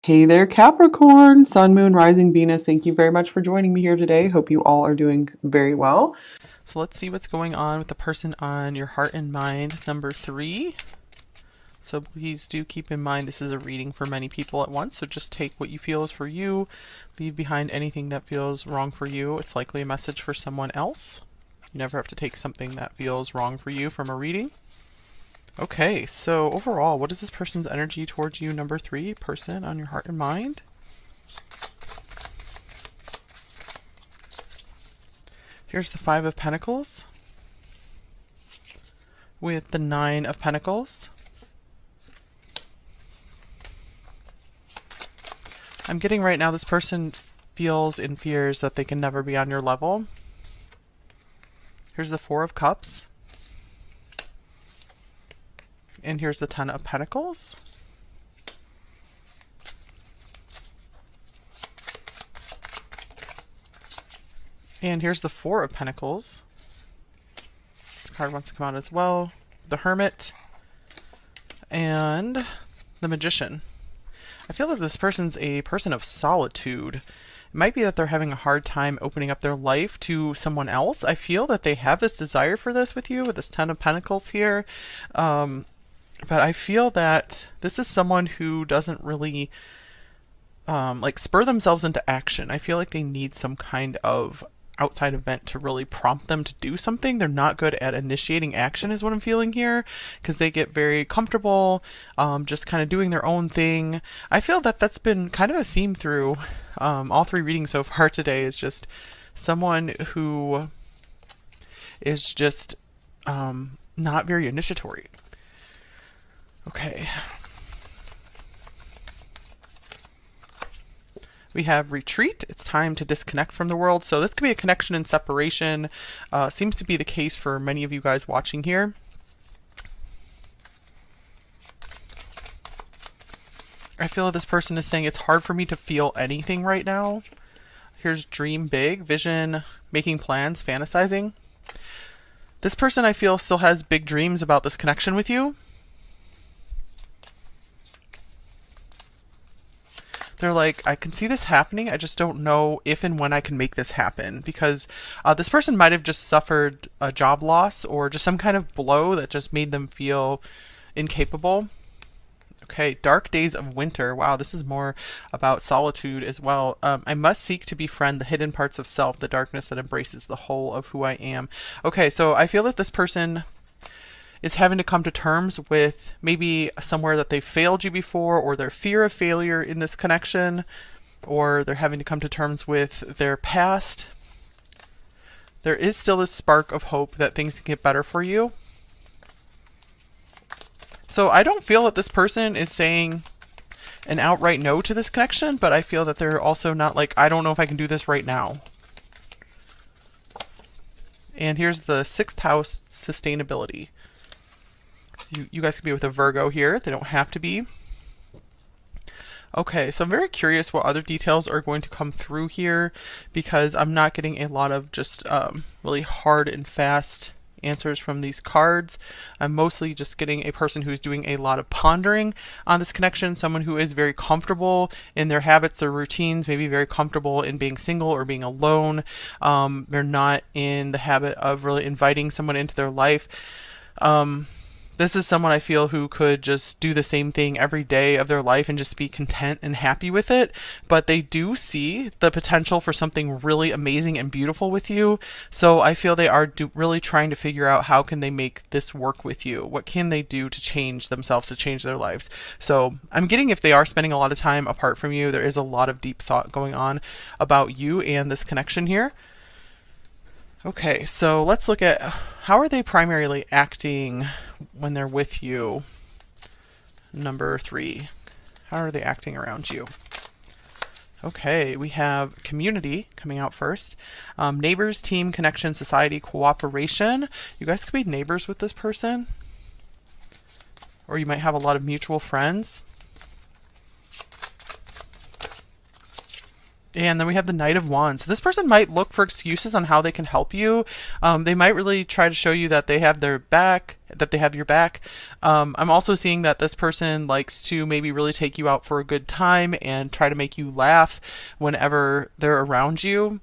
Hey there, Capricorn, Sun, Moon, Rising, Venus. Thank you very much for joining me here today. Hope you all are doing very well. So let's see what's going on with the person on your heart and mind, number 3. So please do keep in mind this is a reading for many people at once, so just take what you feel is for you. Leave behind anything that feels wrong for you. It's likely a message for someone else. You never have to take something that feels wrong for you from a reading. Okay, so overall, what is this person's energy towards you, number 3, person on your heart and mind? Here's the 5 of Pentacles with the 9 of Pentacles. I'm getting right now this person feels and fears that they can never be on your level. Here's the 4 of Cups. And here's the 10 of Pentacles. And here's the 4 of Pentacles. This card wants to come out as well. The Hermit. And the Magician. I feel that this person's a person of solitude. It might be that they're having a hard time opening up their life to someone else. I feel that they have this desire for this with you, with this 10 of Pentacles here. But I feel that this is someone who doesn't really like spur themselves into action. I feel like they need some kind of outside event to really prompt them to do something. They're not good at initiating action is what I'm feeling here, because they get very comfortable just kind of doing their own thing. I feel that that's been kind of a theme through all 3 readings so far today, is just someone who is just not very initiatory. Okay. We have retreat. It's time to disconnect from the world. So this could be a connection and separation. Seems to be the case for many of you guys watching here. I feel that this person is saying it's hard for me to feel anything right now. Here's dream big, vision, making plans, fantasizing. This person I feel still has big dreams about this connection with you. They're like, I can see this happening, I just don't know if and when I can make this happen, because this person might have just suffered a job loss or just some kind of blow that just made them feel incapable. Okay, dark days of winter. Wow, this is more about solitude as well. I must seek to befriend the hidden parts of self, the darkness that embraces the whole of who I am. Okay, so I feel that this person is having to come to terms with maybe somewhere that they failed you before, or their fear of failure in this connection, or they're having to come to terms with their past. There is still this spark of hope that things can get better for you. So I don't feel that this person is saying an outright no to this connection, but I feel that they're also not like, I don't know if I can do this right now. And here's the 6th house, sustainability. You guys could be with a Virgo here. They don't have to be. Okay, so I'm very curious what other details are going to come through here, because I'm not getting a lot of just really hard and fast answers from these cards. I'm mostly just getting a person who's doing a lot of pondering on this connection, someone who is very comfortable in their habits, their routines, maybe very comfortable in being single or being alone. They're not in the habit of really inviting someone into their life. This is someone I feel who could just do the same thing every day of their life and just be content and happy with it, but they do see the potential for something really amazing and beautiful with you. So I feel they are really trying to figure out how can they make this work with you. What can they do to change themselves, to change their lives? So I'm getting, if they are spending a lot of time apart from you, there is a lot of deep thought going on about you and this connection here. Okay, so let's look at how are they primarily acting when they're with you. Number 3. How are they acting around you? Okay, we have community coming out first. Neighbors, team, connection, society, cooperation. You guys could be neighbors with this person. Or you might have a lot of mutual friends. And then we have the Knight of Wands. So this person might look for excuses on how they can help you. They might really try to show you that they have their back, that they have your back. I'm also seeing that this person likes to maybe really take you out for a good time and try to make you laugh whenever they're around you.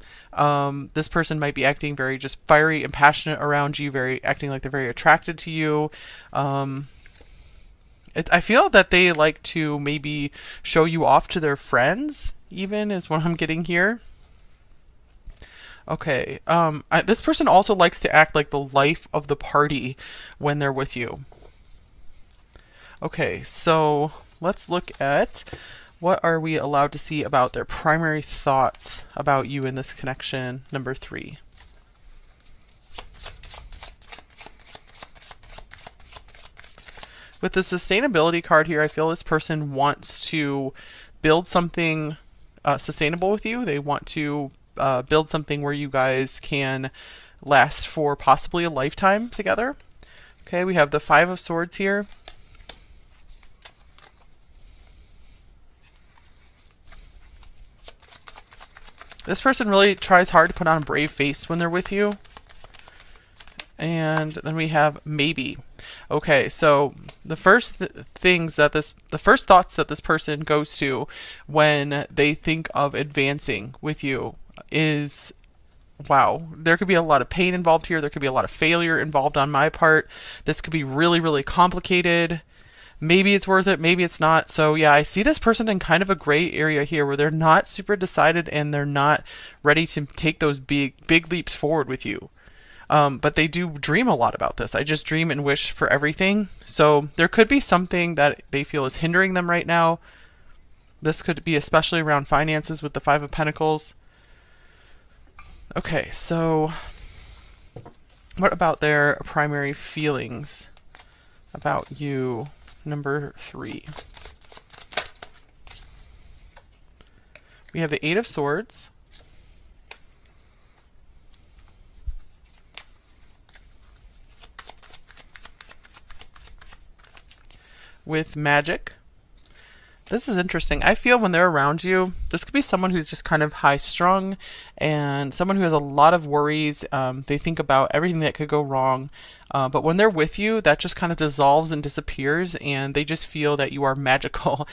This person might be acting very just fiery and passionate around you, very acting like they're very attracted to you. I feel that they like to maybe show you off to their friends, even is what I'm getting here. Okay. This person also likes to act like the life of the party when they're with you. Okay, so let's look at what are we allowed to see about their primary thoughts about you in this connection, number 3. With the sustainability card here, I feel this person wants to build something sustainable with you. They want to build something where you guys can last for possibly a lifetime together. Okay, we have the 5 of Swords here. This person really tries hard to put on a brave face when they're with you. And then we have maybe. Okay, so the first things that the first thoughts that this person goes to when they think of advancing with you is, wow, there could be a lot of pain involved here. There could be a lot of failure involved on my part. This could be really, really complicated. Maybe it's worth it, maybe it's not. So yeah, I see this person in kind of a gray area here where they're not super decided and they're not ready to take those big leaps forward with you. But they do dream a lot about this. I just dream and wish for everything. So there could be something that they feel is hindering them right now. This could be especially around finances with the 5 of Pentacles. Okay, so what about their primary feelings about you, number 3? We have the 8 of Swords. With Magic. This is interesting. I feel when they're around you, this could be someone who's just kind of high strung and someone who has a lot of worries. They think about everything that could go wrong. But when they're with you, that just kind of dissolves and disappears, and they just feel that you are magical.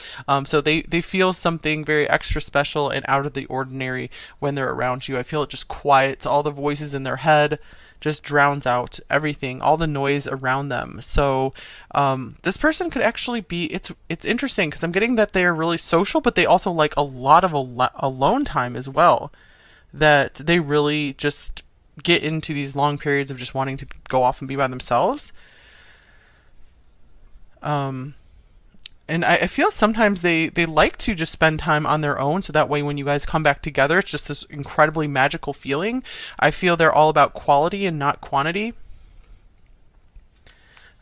So they feel something very extra special and out of the ordinary when they're around you. I feel it just quiets all the voices in their head, just drowns out everything, all the noise around them. So this person could actually be, it's interesting because I'm getting that they're really social, but they also like a lot of alone time as well. That they really just get into these long periods of just wanting to go off and be by themselves. And I feel sometimes they like to just spend time on their own, so that way when you guys come back together, it's just this incredibly magical feeling. I feel they're all about quality and not quantity.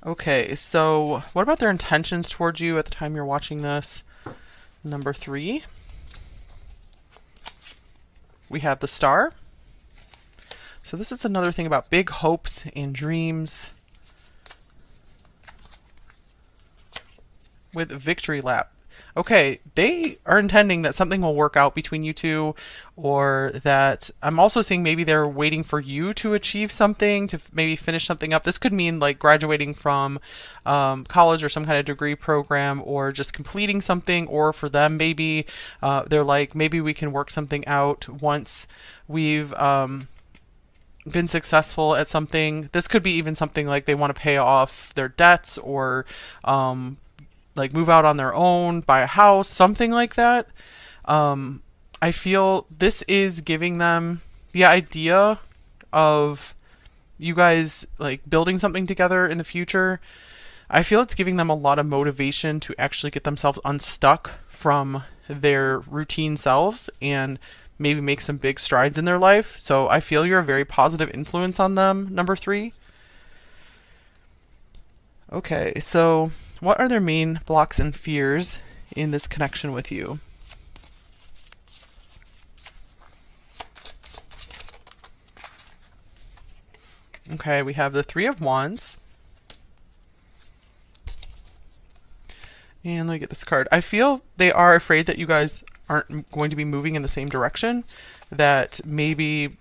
Okay, so what about their intentions towards you at the time you're watching this? Number 3. We have the Star. So this is another thing about big hopes and dreams. With Victory Lap. Okay, they are intending that something will work out between you two, or that I'm also seeing maybe they're waiting for you to achieve something, to maybe finish something up. This could mean like graduating from college or some kind of degree program, or just completing something, or for them maybe they're like, maybe we can work something out once we've been successful at something. This could be even something like they want to pay off their debts, or like move out on their own, buy a house, something like that. I feel this is giving them the idea of you guys like building something together in the future. I feel it's giving them a lot of motivation to actually get themselves unstuck from their routine selves and maybe make some big strides in their life. So I feel you're a very positive influence on them, number 3. Okay, so what are their main blocks and fears in this connection with you? Okay, we have the 3 of Wands. And let me get this card. I feel they are afraid that you guys aren't going to be moving in the same direction, that maybe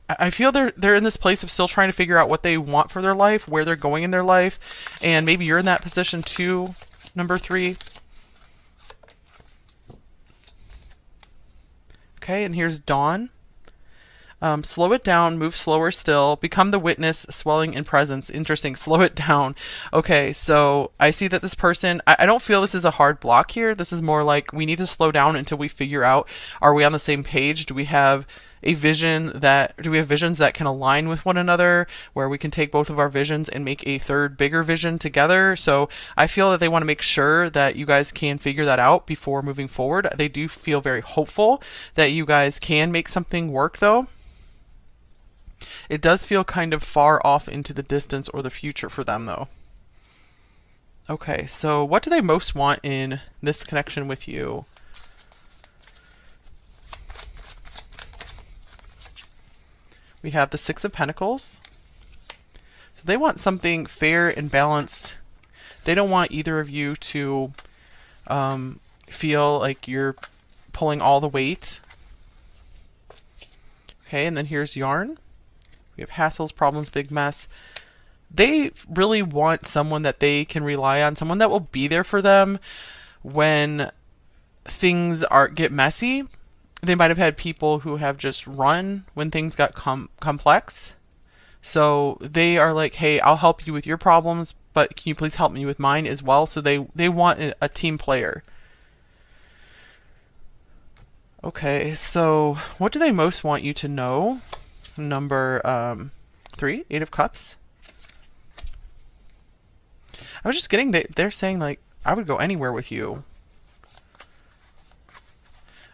I feel they're in this place of still trying to figure out what they want for their life, where they're going in their life, and maybe you're in that position too, number 3. Okay, and here's Dawn. Slow it down, move slower still, become the witness, swelling in presence. Interesting, slow it down. Okay, so I see that this person, I don't feel this is a hard block here. This is more like we need to slow down until we figure out, are we on the same page? Do we have visions that can align with one another, where we can take both of our visions and make a third bigger vision together? So I feel that they want to make sure that you guys can figure that out before moving forward. They do feel very hopeful that you guys can make something work, though. It does feel kind of far off into the distance or the future for them, though. Okay, so what do they most want in this connection with you? We have the 6 of Pentacles. So they want something fair and balanced. They don't want either of you to feel like you're pulling all the weight. Okay, and then here's Yarn. We have hassles, problems, big mess. They really want someone that they can rely on, someone that will be there for them when things get messy. They might have had people who have just run when things got complex. So they are like, hey, I'll help you with your problems, but can you please help me with mine as well? So they want a team player. Okay, so what do they most want you to know? Number 3, 8 of Cups. I was just getting they're saying, like, I would go anywhere with you.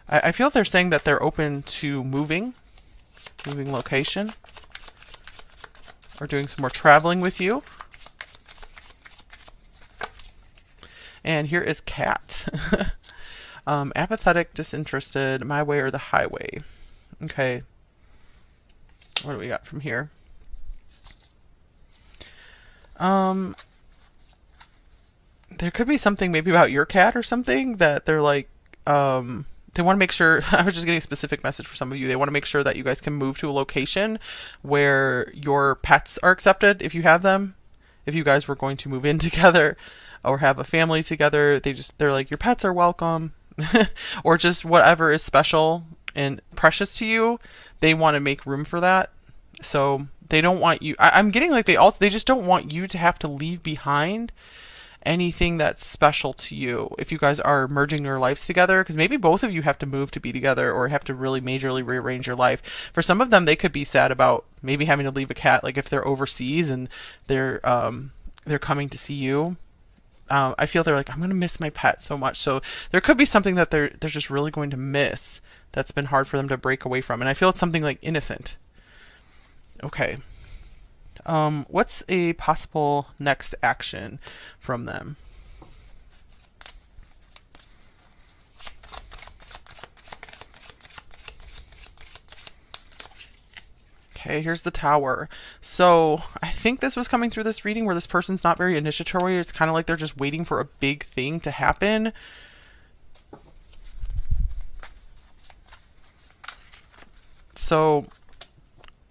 I feel they're saying that they're open to moving location, or doing some more traveling with you. And here is Cat. Apathetic, disinterested, my way or the highway. Okay. What do we got from here? There could be something maybe about your cat or something that they're like, they want to make sure, I was just getting a specific message for some of you. They want to make sure that you guys can move to a location where your pets are accepted if you have them. If you guys were going to move in together or have a family together, they're like, your pets are welcome. Or just whatever is special and precious to you, they want to make room for that. So they don't want you, I'm getting like they just don't want you to have to leave behind anything that's special to you if you guys are merging your lives together, because maybe both of you have to move to be together or have to really majorly rearrange your life. For some of them, they could be sad about maybe having to leave a cat, like if they're overseas and they're coming to see you. I feel they're like, I'm gonna miss my pet so much. So there could be something that they're just really going to miss that's been hard for them to break away from, and I feel it's something like innocent. Okay. What's a possible next action from them? Okay, here's the Tower. So I think this was coming through this reading where this person's not very initiatory. It's kind of like they're just waiting for a big thing to happen. So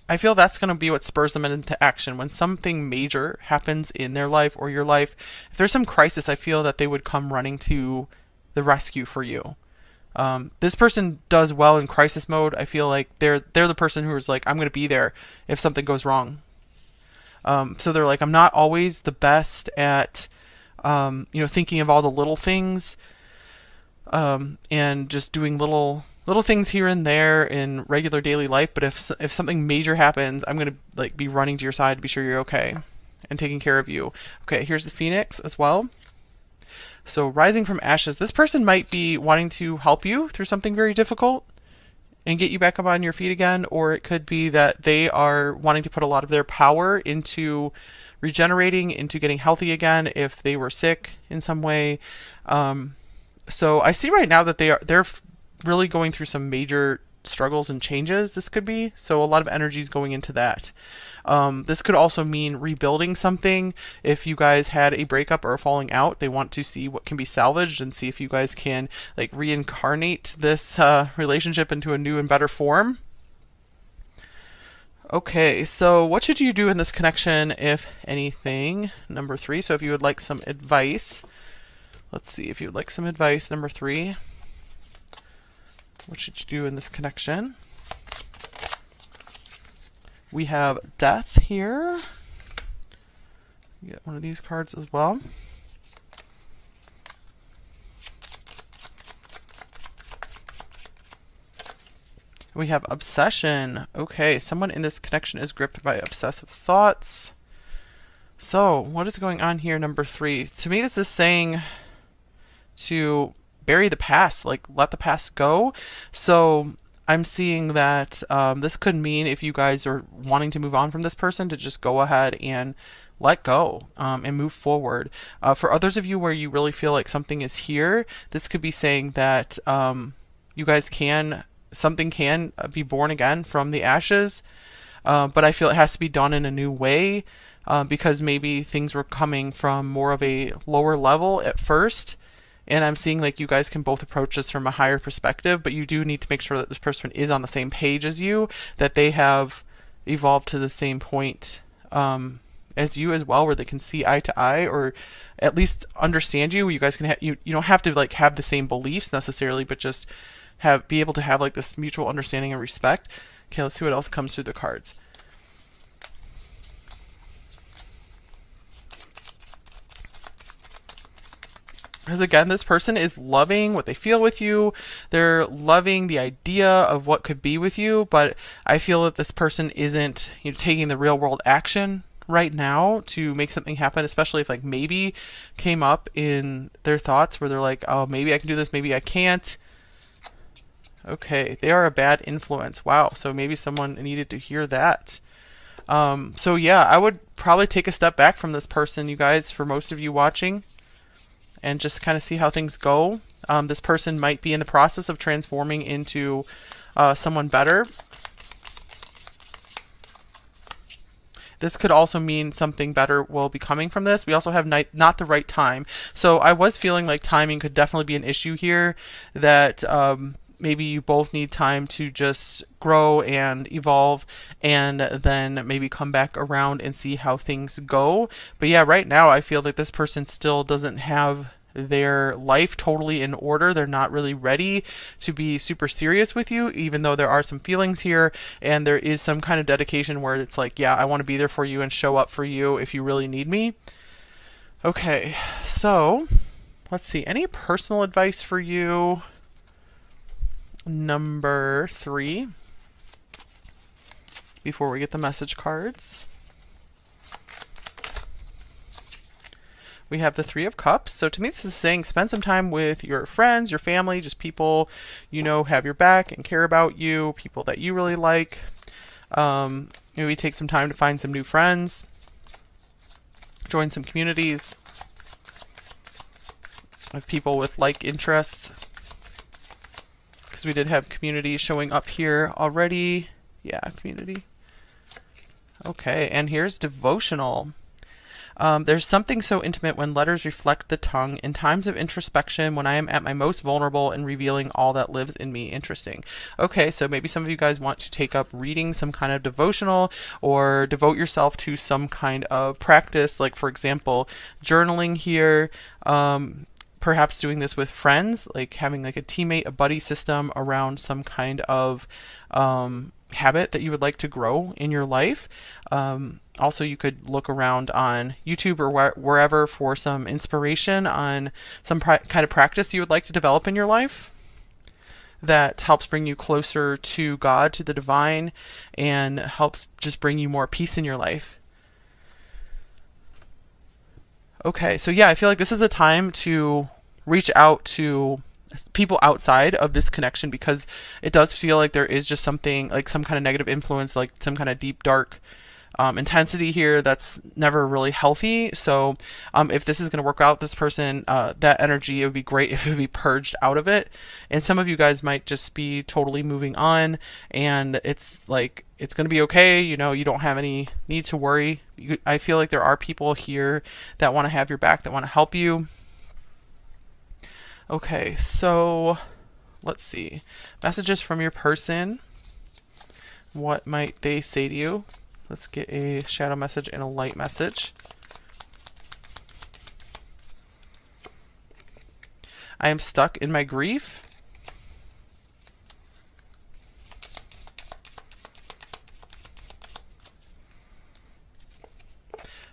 I feel that's going to be what spurs them into action. When something major happens in their life or your life, if there's some crisis, I feel that they would come running to the rescue for you. This person does well in crisis mode. I feel like they're the person who is like, I'm going to be there if something goes wrong. So they're like, I'm not always the best at, thinking of all the little things, and just doing little things here and there in regular daily life. But if something major happens, I'm going to be running to your side to be sure you're okay and taking care of you. Okay, here's the Phoenix as well. So rising from ashes, this person might be wanting to help you through something very difficult and get you back up on your feet again, or it could be that they are wanting to put a lot of their power into regenerating, into getting healthy again if they were sick in some way. So I see right now that they're really going through some major struggles and changes, this could be. So a lot of energy is going into that. This could also mean rebuilding something. If you guys had a breakup or a falling out, they want to see what can be salvaged and see if you guys can like reincarnate this relationship into a new and better form. Okay, so what should you do in this connection, if anything? Number 3. So if you would like some advice, let's see if you would like some advice. Number 3. What should you do in this connection? We have death here. Get one of these cards as well. We have obsession. Okay, someone in this connection is gripped by obsessive thoughts. So, what is going on here, number 3? To me, this is saying to bury the past, like let the past go. So, I'm seeing that this could mean if you guys are wanting to move on from this person, to just go ahead and let go and move forward. For others of you where you really feel like something is here, this could be saying that you guys something can be born again from the ashes, but I feel it has to be done in a new way because maybe things were coming from more of a lower level at first. And I'm seeing like you guys can both approach this from a higher perspective, but you do need to make sure that this person is on the same page as you, that they have evolved to the same point as you as well, where they can see eye to eye, or at least understand you. You guys can you don't have to like have the same beliefs necessarily, but just be able to have like this mutual understanding and respect. Okay, let's see what else comes through the cards. Because again, this person is loving what they feel with you. They're loving the idea of what could be with you, but I feel that this person isn't, taking the real world action right now to make something happen, especially if like maybe came up in their thoughts where they're like, oh, maybe I can do this, maybe I can't. Okay, they are a bad influence. Wow, so maybe someone needed to hear that. So yeah, I would probably take a step back from this person, you guys, for most of you watching, and just kind of see how things go. This person might be in the process of transforming into someone better. This could also mean something better will be coming from this. We also have not the right time. So I was feeling like timing could definitely be an issue here, that maybe you both need time to just grow and evolve, and then maybe come back around and see how things go. But yeah, right now I feel like this person still doesn't have their life totally in order. They're not really ready to be super serious with you, even though there are some feelings here, and there is some kind of dedication where it's like, yeah, I want to be there for you and show up for you if you really need me. Okay, so let's see. Any personal advice for you? Number 3, before we get the message cards. We have the 3 of Cups. So to me, this is saying spend some time with your friends, your family, just people have your back and care about you, people that you really like. Maybe take some time to find some new friends, join some communities of people with like interests. Because we did have community showing up here already. Yeah, community. Okay, and here's devotional. There's something so intimate when letters reflect the tongue. In times of introspection, when I am at my most vulnerable and revealing all that lives in me. Interesting. Okay, so maybe some of you guys want to take up reading some kind of devotional, or devote yourself to some kind of practice, like for example, journaling here. Perhaps doing this with friends, like having like a teammate, a buddy system around some kind of habit that you would like to grow in your life. Also, you could look around on YouTube or wherever for some inspiration on some kind of practice you would like to develop in your life that helps bring you closer to God, to the divine, and helps just bring you more peace in your life. Okay, so yeah, I feel like this is a time to reach out to people outside of this connection, because it does feel like there is just something like some kind of negative influence, like some kind of deep dark intensity here that's never really healthy. So if this is going to work out, this person, that energy, it would be great if it would be purged out of it. And some of you guys might just be totally moving on, and it's like it's going to be okay. You know, you don't have any need to worry. I feel like there are people here that want to have your back, that want to help you. Okay, so let's see. Messages from your person. What might they say to you? Let's get a shadow message and a light message. I am stuck in my grief.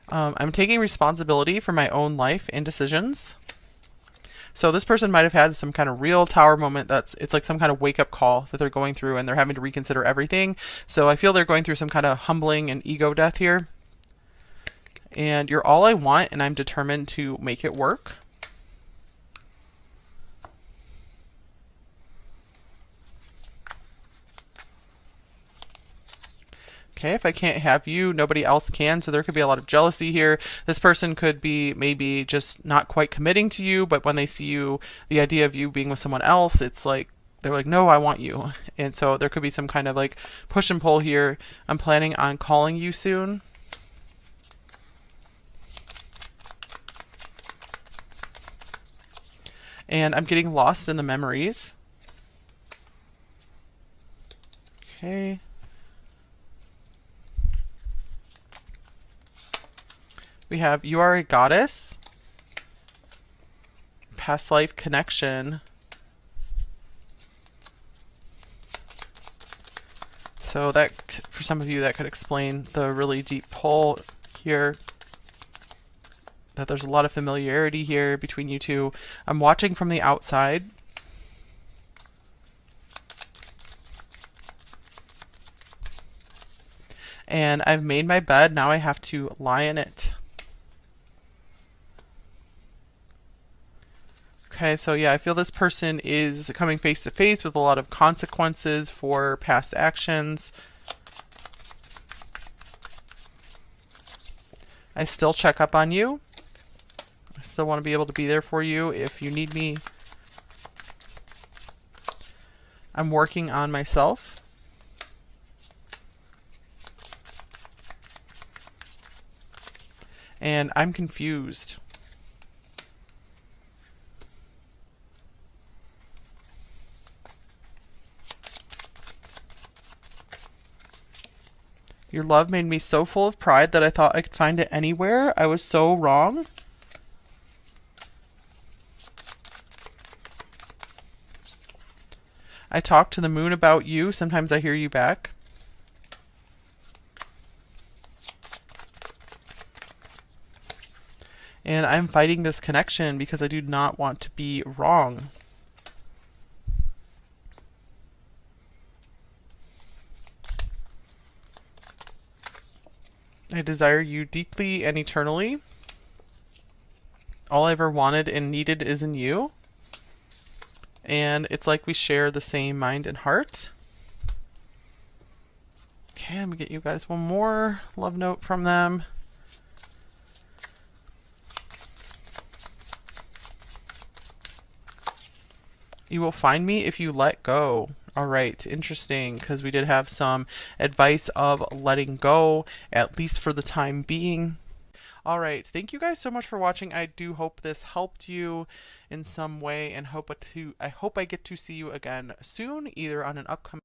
I'm taking responsibility for my own life and decisions. So this person might have had some kind of real tower moment. It's like some kind of wake up call that they're going through, and they're having to reconsider everything. So I feel they're going through some kind of humbling and ego death here. And you're all I want, and I'm determined to make it work. Okay, if I can't have you, nobody else can. So there could be a lot of jealousy here. This person could be maybe just not quite committing to you, but when they see you, the idea of you being with someone else, it's like they're like, no, I want you. And so there could be some kind of like push and pull here. I'm planning on calling you soon. And I'm getting lost in the memories. Okay. We have you are a goddess. Past life connection. So that, for some of you, that could explain the really deep pull here. That there's a lot of familiarity here between you two. I'm watching from the outside. And I've made my bed, now I have to lie in it. Okay, so yeah, I feel this person is coming face to face with a lot of consequences for past actions. I still check up on you. I still want to be able to be there for you if you need me. I'm working on myself. And I'm confused. Your love made me so full of pride that I thought I could find it anywhere. I was so wrong. I talk to the moon about you. Sometimes I hear you back. And I'm fighting this connection because I do not want to be wrong. I desire you deeply and eternally. All I ever wanted and needed is in you. And it's like we share the same mind and heart. Okay, let me get you guys one more love note from them. You will find me if you let go. All right, interesting, because we did have some advice of letting go, at least for the time being. All right, thank you guys so much for watching. I do hope this helped you in some way, and I hope I get to see you again soon, either on an upcoming